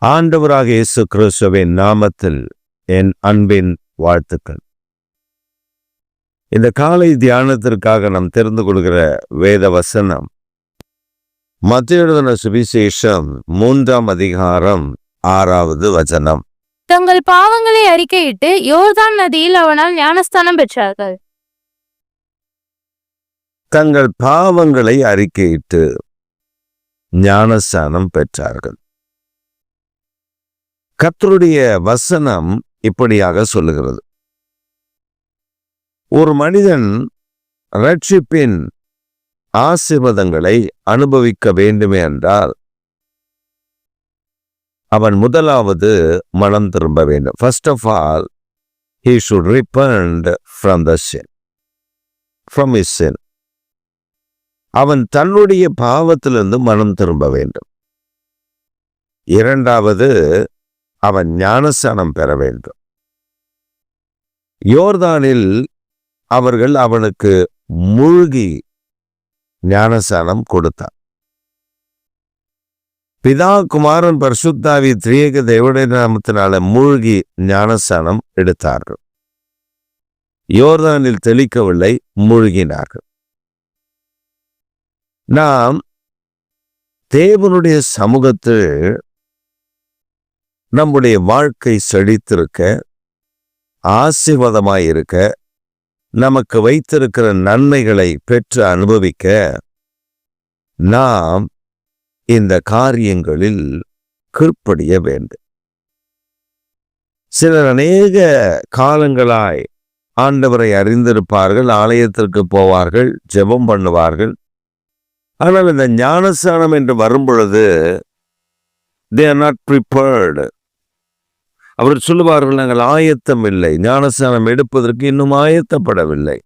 ஆண்டவராக இயேசு கிறிஸ்துவின் நாமத்தில் என் அன்பின் வாழ்த்துக்கள். இந்த காலை தியானத்திற்காக நாம் தெரிந்து கொள்கிற வேத வசனம் மத்தேயு எழுதின சுவிசேஷம் 3ஆம் அதிகாரம் 6வது வசனம். தங்கள் பாவங்களை அறிக்கையிட்டு யோர்தான் நதியில் அவனால் ஞானஸ்தானம் பெற்றார்கள். தங்கள் பாவங்களை அறிக்கையிட்டு ஞானஸ்தானம் பெற்றார்கள். கர்த்தருடைய வசனம் இப்படியாக சொல்லுகிறது. ஒரு மனிதன் ரட்சிப்பின் ஆசீர்வாதங்களை அனுபவிக்க வேண்டுமே என்றால் அவன் முதலாவது மனம் திரும்ப வேண்டும். First of all, he should repent from his sin. அவன் தன்னுடைய பாவத்திலிருந்து மனம் திரும்ப வேண்டும். இரண்டாவது, அவன் ஞானஸ்நானம் பெற வேண்டும். யோர்தானில் அவர்கள் அவனுக்கு மூழ்கி ஞானஸ்நானம் கொடுத்தார். பிதா, குமாரன், பரிசுத்தாவி திரியேக தேவனுடைய நாமத்தினால மூழ்கி ஞானஸ்நானம் எடுத்தார்கள். யோர்தானில் தெளிக்கவில்லை, மூழ்கினார்கள். நாம் தேவனுடைய சமூகத்தில் நம்முடைய வாழ்க்கை செழித்திருக்க, ஆசீர்வாதமாயிருக்க, நமக்கு வைத்திருக்கிற நன்மைகளை பெற்று அனுபவிக்க நாம் இந்த காரியங்களில் கீழ்ப்படிய வேண்டும். சிலர் அநேக காலங்களாய் ஆண்டவரை அறிந்திருப்பார்கள், ஆலயத்திற்கு போவார்கள், ஜெபம் பண்ணுவார்கள். ஆனால் இந்த ஞானஸ்நானம் என்று வரும்பொழுது they are not prepared. அவர் சொல்லுவார்கள், நாங்கள் ஆயத்தம் இல்லை, ஞானஸ்நானம் எடுப்பதற்கு இன்னும் ஆயத்தப்படவில்லை.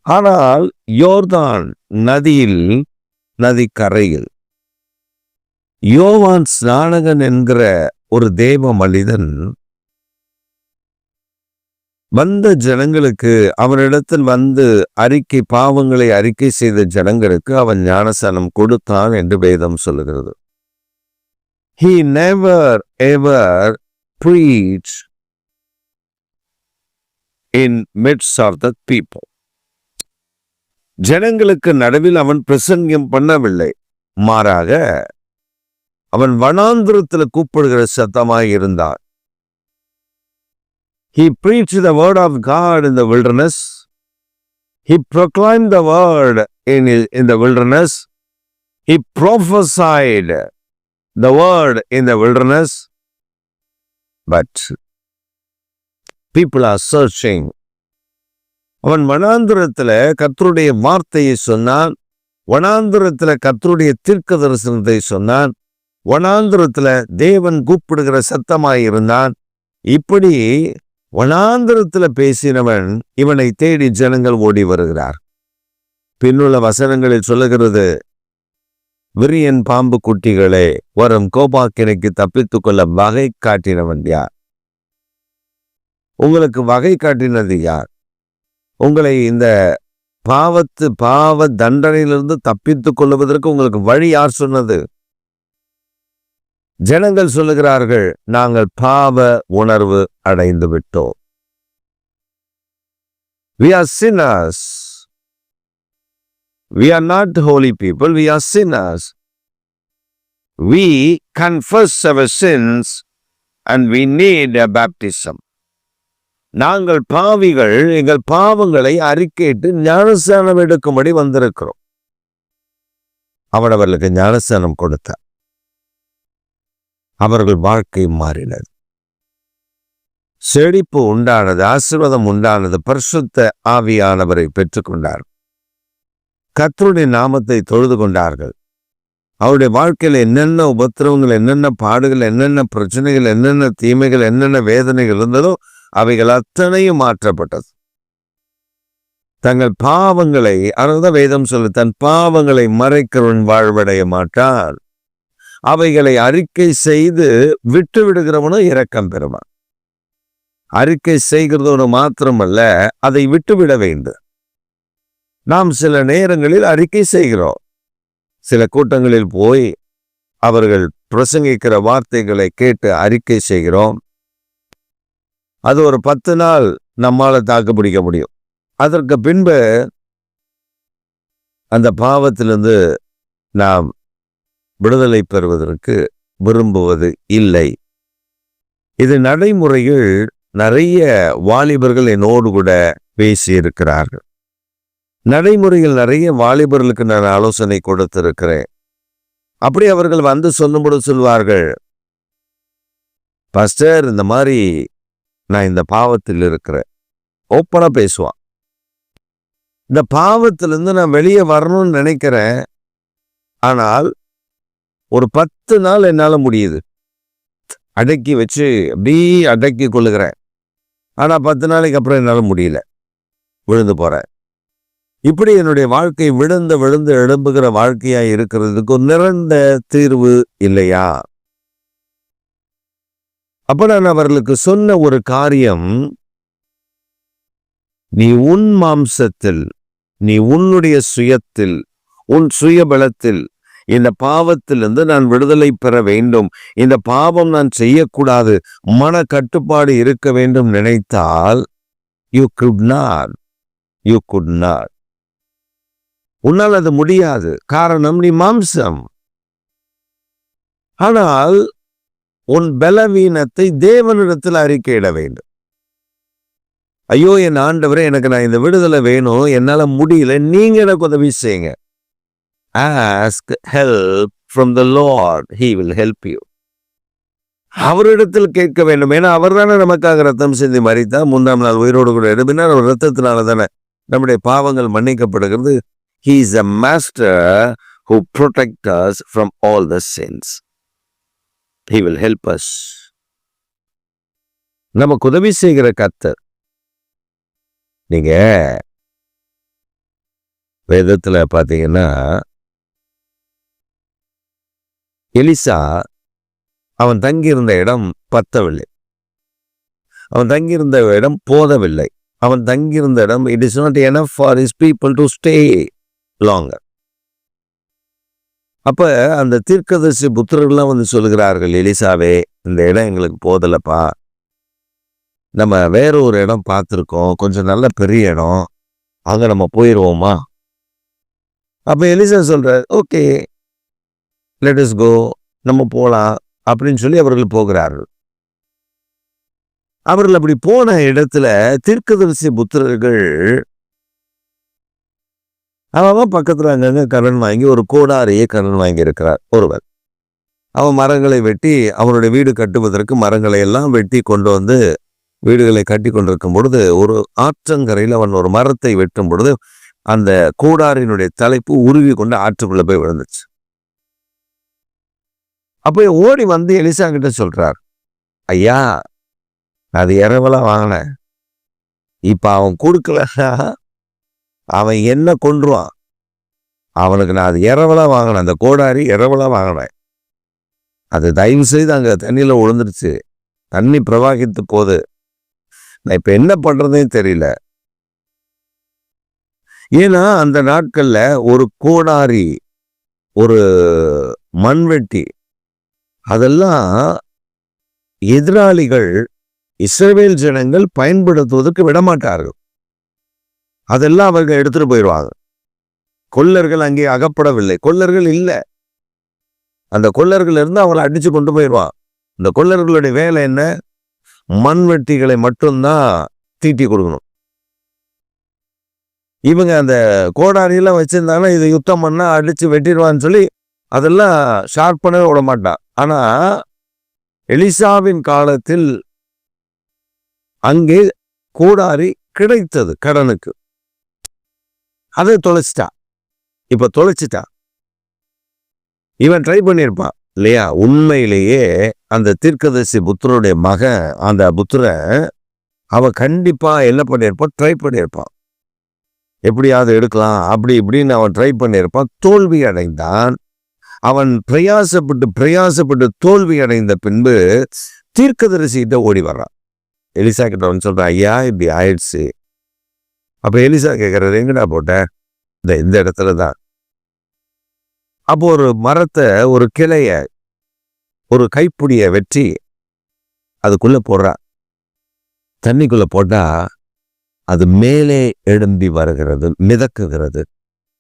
ஆனால் யோர்தான் நதிக்கரையில் யோவான் ஸ்நானகன் என்கிற ஒரு தேவ மனிதன் வந்த ஜனங்களுக்கு, அவனிடத்தில் வந்து பாவங்களை அறிக்கை செய்த ஜனங்களுக்கு அவன் ஞானஸ்நானம் கொடுத்தான் என்று வேதம் சொல்லுகிறது. He never ever preached in midst of the people. ஜனங்களுக்கு நடுவில் அவன் பிரசங்கம் பண்ணவில்லை. மாறாக அவன் வனாந்திரத்தில் கூப்பிடுகிற சத்தமாய் இருந்தான். He preached the word of God in the wilderness. He proclaimed the word in the wilderness. He prophesied the word in the wilderness. But people are searching. அவன் வனாந்திரத்தில் கர்த்தருடைய வார்த்தையை சொன்னான், வனாந்திரத்தில் கர்த்தருடைய தீர்க்க தரிசனத்தை சொன்னான், வனாந்திரத்தில் தேவன் கூப்பிடுகிற சத்தமாயிருந்தான். இப்படி வனாந்திரத்தில் பேசினவன் இவனை தேடி ஜனங்கள் ஓடி வருகிறார். பின்னுள்ள வசனங்களில் சொல்லுகிறது, விரியன் பாம்பு குட்டிகளே, வரும் கோபாக்கினைக்கு தப்பித்துக் கொள்ள வகை காட்டினவன் யார்? உங்களுக்கு வகை காட்டினது யார்? உங்களை இந்த பாவ தண்டனையிலிருந்து தப்பித்துக் கொள்வதற்கு உங்களுக்கு வழி யார் சொன்னது? ஜனங்கள் சொல்லுகிறார்கள், நாங்கள் பாவ உணர்வு அடைந்து விட்டோம். We are sinners. We are not holy people, we are sinners. We confess our sins and we need a baptism. நாங்கள் பாவிகள், எங்கள் பாவங்களை அறிக்கையிட்டு ஞானஸ்நானம் எடுக்கும்படி வந்திருக்கிறோம். அவர்களுக்கு ஞானஸ்நானம் கொடுத்தார். அவர்கள் வாழ்க்கை மாறினது, செழிப்பு உண்டானது, ஆசீர்வாதம் உண்டானது, பரிசுத்த ஆவியானவரை பெற்றுக்கொண்டார். கர்த்தருடைய நாமத்தை தொழுது கொண்டார்கள். அவருடைய வாழ்க்கையில் என்னென்ன உபத்திரவங்கள், என்னென்ன பாடுகள், என்னென்ன பிரச்சனைகள், என்னென்ன தீமைகள், என்னென்ன வேதனைகள் இருந்ததோ அவைகள் அத்தனையும் மாற்றப்பட்டது. தங்கள் பாவங்களை, அதான் வேதம் சொல்லு, தன் பாவங்களை மறைக்கிறவன் வாழ்வடைய மாட்டான். அவைகளை அறிக்கை செய்து விட்டு விடுகிறவனும் இரக்கம் பெறுவான். அறிக்கை செய்கிறதோடு மாத்திரமல்ல, அதை விட்டுவிட வேண்டும். நாம் சில நேரங்களில் அறிக்கை செய்கிறோம். சில கூட்டங்களில் போய் அவர்கள் பிரசங்கிக்கிற வார்த்தைகளை கேட்டு அறிக்கை செய்கிறோம். அது ஒரு 10 நாள் நம்மால தாக்கு பிடிக்க முடியும். அதற்கு பின்பு அந்த பாவத்திலிருந்து நாம் விடுதலை பெறுவதற்கு விரும்புவது இல்லை. இது நடைமுறைகள் நிறைய வாலிபர்கள் என்னோடு கூட பேசி இருக்கிறார்கள். நடைமுறையில் நிறைய வாலிபர்களுக்கு நான் ஆலோசனை கொடுத்திருக்கிறேன். அப்படி அவர்கள் வந்து சொல்லும்போது சொல்வார்கள், பாஸ்டர் இந்த மாதிரி நான் இந்த பாவத்தில் இருக்கிறேன். ஓப்பனா பேசுவான். இந்த பாவத்திலிருந்து நான் வெளியே வரணும்னு நினைக்கிறேன். ஆனால் ஒரு 10 நாள் என்னால முடியுது. அடக்கி வச்சு அப்படியே அடக்கி கொள்ளுகிறேன். ஆனா 10 நாளைக்கு அப்புறம் என்னால முடியல, விழுந்து போறேன். இப்படி என்னுடைய வாழ்க்கை விழுந்து விழுந்து எழும்புகிற வாழ்க்கையா இருக்கிறதுக்கு ஒரு நிரந்த தீர்வு இல்லையா? அப்ப நான் அவர்களுக்கு சொன்ன ஒரு காரியம், நீ உன் மாம்சத்தில், நீ உன்னுடைய சுயத்தில், உன் சுயபலத்தில் இந்த பாவத்திலிருந்து நான் விடுதலை பெற வேண்டும், இந்த பாவம் நான் செய்யக்கூடாது, மன கட்டுப்பாடு இருக்க வேண்டும் நினைத்தால் you could not. உன்னால் அது முடியாது. காரணம், நீ மாம்சம். ஆனால் உன் பலவீனத்தை தேவனிடத்தில் அறிக்கையிட வேண்டும். ஐயோ என் ஆண்டவரே, எனக்கு நான் இந்த விடுதலை வேணும், என்னால முடியல, நீங்க எனக்கு உதவி செய்யுங்க. Ask help from the Lord. He will help you. அவரிடத்தில் கேட்க வேண்டும். ஏன்னா அவர் தானே நமக்காக ரத்தம் சிந்தி மரித்தார், 3ஆம் நாள் உயிரோடு கூட எழுப்பினார். அவர் ரத்தத்தினால தானே நம்முடைய பாவங்கள் மன்னிக்கப்படுகிறது. He is a master who protects us from all the sins. He will help us. நமக்கு உதவி செய்கிற கர்த்தர். நீங்க வேதத்துல பாத்தீங்கன்னா, எலிசா அவன் தங்கியிருந்த இடம் பத்தவில்லை, அவன் தங்கியிருந்த இடம் போதவில்லை, அவன் தங்கியிருந்த இடம் it is not enough for his people to stay longer. அப்ப அந்த தீர்க்கதரிசி புத்திரர்கள்லாம் வந்து சொல்லுகிறார்கள், எலிசாவே இந்த இடம் எங்களுக்கு போதலப்பா, நம்ம வேற ஒரு இடம் பார்த்துருக்கோம், கொஞ்சம் நல்ல பெரிய இடம், அங்க நம்ம போயிடுவோமா? அப்ப எலிசா சொல்ற, ஓகே லெட் us go, நம்ம போலாம் அப்படின்னு சொல்லி அவர்கள் போகிறார்கள். அவர்கள் அப்படி போன இடத்துல தீர்க்கதரிசி புத்திரர்கள் அவன் பக்கத்துல அங்கங்க கடன் வாங்கி ஒரு கோடாரியை கடன் வாங்கி இருக்கிறார் ஒருவர். அவன் மரங்களை வெட்டி அவனுடைய வீடு கட்டுவதற்கு மரங்களை எல்லாம் வெட்டி கொண்டு வந்து வீடுகளை கட்டி கொண்டிருக்கும் பொழுது ஒரு ஆற்றங்கரையில் அவன் ஒரு மரத்தை வெட்டும் பொழுது அந்த கோடாரினுடைய தலைப்பு உருவி கொண்டு ஆற்றுக்குள்ள போய் விழுந்துச்சு. அப்போ ஓடி வந்து எலிசா கிட்ட சொல்றார், ஐயா அது இரவலா வாங்கினேன், இப்ப அவன் கொடுக்கலன்னா அவன் என்ன கொன்றுவான், அவனுக்கு நான் அது இரவலா வாங்கினேன், அந்த கோடாரி இரவலா வாங்கினேன், அது தயவு செய்து அங்க தண்ணியில விழுந்துருச்சு, தண்ணி பிரவாகித்து போகுது, நான் இப்ப என்ன பண்றதே தெரியல. ஏன்னா அந்த நாட்கள்ல ஒரு கோடாரி, ஒரு மண்வெட்டி, அதெல்லாம் எதிராளிகள் இஸ்ரவேல் ஜனங்கள் பயன்படுத்துவதற்கு விடமாட்டார்கள். அதெல்லாம் அவர்கள் எடுத்துட்டு போயிடுவாங்க. கொல்லர்கள் அங்கே அகப்படவில்லை, கொல்லர்கள் இல்லை, அந்த கொல்லர்கள் இருந்து அவங்களை அடிச்சு கொண்டு போயிடுவான். இந்த கொல்லர்களுடைய வேலை என்ன? மண்வெட்டிகளை மட்டும்தான் தீட்டி கொடுக்கணும். இவங்க அந்த கோடாரியெல்லாம் வச்சிருந்தாங்கன்னா இது யுத்தம் பண்ணா அடிச்சு வெட்டிடுவான்னு சொல்லி அதெல்லாம் ஷார்ப் பண்ணவே விட மாட்டான். ஆனா எலிசாவின் காலத்தில் அங்கே கோடாரி கிடைத்தது கடனுக்கு, அதை தொலைச்சிட்டா. இப்ப தொலைச்சிட்டா, இவன் ட்ரை பண்ணியிருப்பான் இல்லையா? உண்மையிலேயே அந்த தீர்க்கதரிசி புத்திரனுடைய மகன், அந்த புத்திரன் அவன் கண்டிப்பா என்ன பண்ணியிருப்பான்? ட்ரை பண்ணியிருப்பான், எப்படியாவது எடுக்கலாம் அப்படி இப்படின்னு அவன் ட்ரை பண்ணியிருப்பான். தோல்வி அடைந்தான். அவன் பிரயாசப்பட்டு தோல்வி அடைந்த பின்பு தீர்க்கதரிசிகிட்ட ஓடி வர்றான். எலிசா கிட்ட அவன் சொல்றான், ஐயா இப்படி ஆயிடுச்சு. அப்ப எலிசா கேட்கறது, எங்கடா போட்ட? இந்த இடத்துல தான். அப்போ ஒரு மரத்தை, ஒரு கிளைய ஒரு கைப்பிடிய வெற்றி அதுக்குள்ள போடுறா. தண்ணிக்குள்ள போட்டா அது மேலே எழும்பி வருகிறது, மிதக்குகிறது.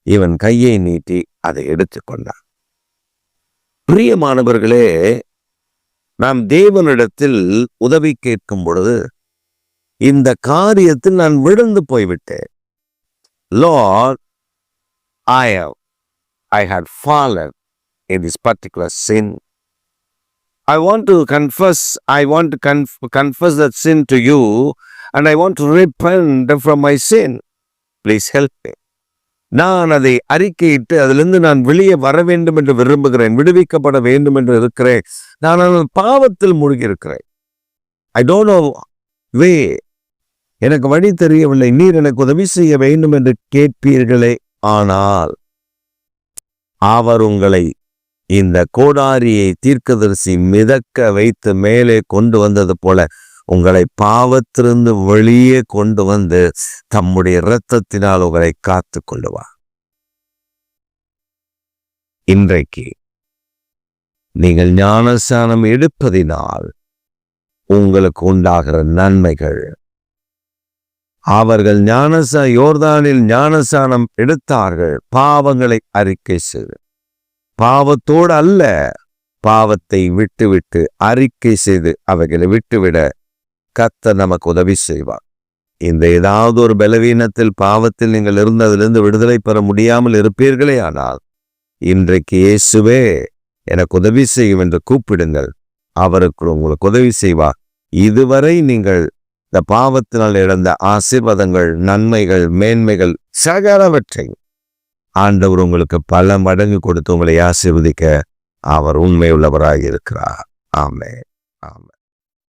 இவன் கையை நீட்டி அதை எடுத்துக்கொண்டான். பிரியமானவர்களே, நாம் தேவனிடத்தில் உதவி கேட்கும் பொழுது இந்த காரியத்தில் நான் விழுந்து போய்விட்டேன். Lord, I had fallen in this particular sin. I want to confess that sin to you, and I want to repent from my sin. Please help me. நான் அதை அறிக்கையிட்டு அதிலிருந்து நான் வெளியே வர வேண்டும் என்று விரும்புகிறேன், விடுவிக்கப்பட வேண்டும் என்று இருக்கிறேன். நான் அந்த பாவத்தில் மூழ்கி இருக்கிறேன். I don't know way. எனக்கு வழி தெரியவில்லை, நீர் எனக்கு உதவி செய்ய வேண்டும் என்று கேட்பீர்களே. ஆனால் அவர் உங்களை இந்த கோடாரியை தீர்க்கதரிசி மிதக்க வைத்து மேலே கொண்டு வந்தது போல உங்களை பாவத்திலிருந்து வெளியே கொண்டு வந்து தம்முடைய இரத்தத்தினால் உங்களை காத்து கொள்ளுவார். இன்றைக்கு நீங்கள் ஞானஸ்நானம் எடுப்பதினால் உங்களுக்கு உண்டாகிற நன்மைகள், அவர்கள் யோர்தானில் ஞானஸ்நானம் எடுத்தார்கள், பாவங்களை அறிக்கை செய்து, பாவத்தோடு அல்ல, பாவத்தை விட்டுவிட்டு அறிக்கை செய்து அவைகளை விட்டுவிட கர்த்தர் நமக்கு உதவி செய்வார். இந்த ஏதாவது ஒரு பலவீனத்தில், பாவத்தில் நீங்கள் இருந்ததிலிருந்து விடுதலை பெற முடியாமல் இருப்பீர்களே, ஆனால் இன்றைக்கு இயேசுவே எனக்கு உதவி செய்யும் என்று கூப்பிடுங்கள். அவருக்கு உங்களுக்கு உதவி செய்வார். இதுவரை நீங்கள் இந்த பாவத்தினால் இழந்த ஆசீர்வாதங்கள், நன்மைகள், மேன்மைகள் சகலவற்றை ஆண்டவர் உங்களுக்கு பல மடங்கு கொடுத்து உங்களை ஆசீர்வதிக்க அவர் உண்மை உள்ளவராக இருக்கிறார். ஆமென். ஆமென்.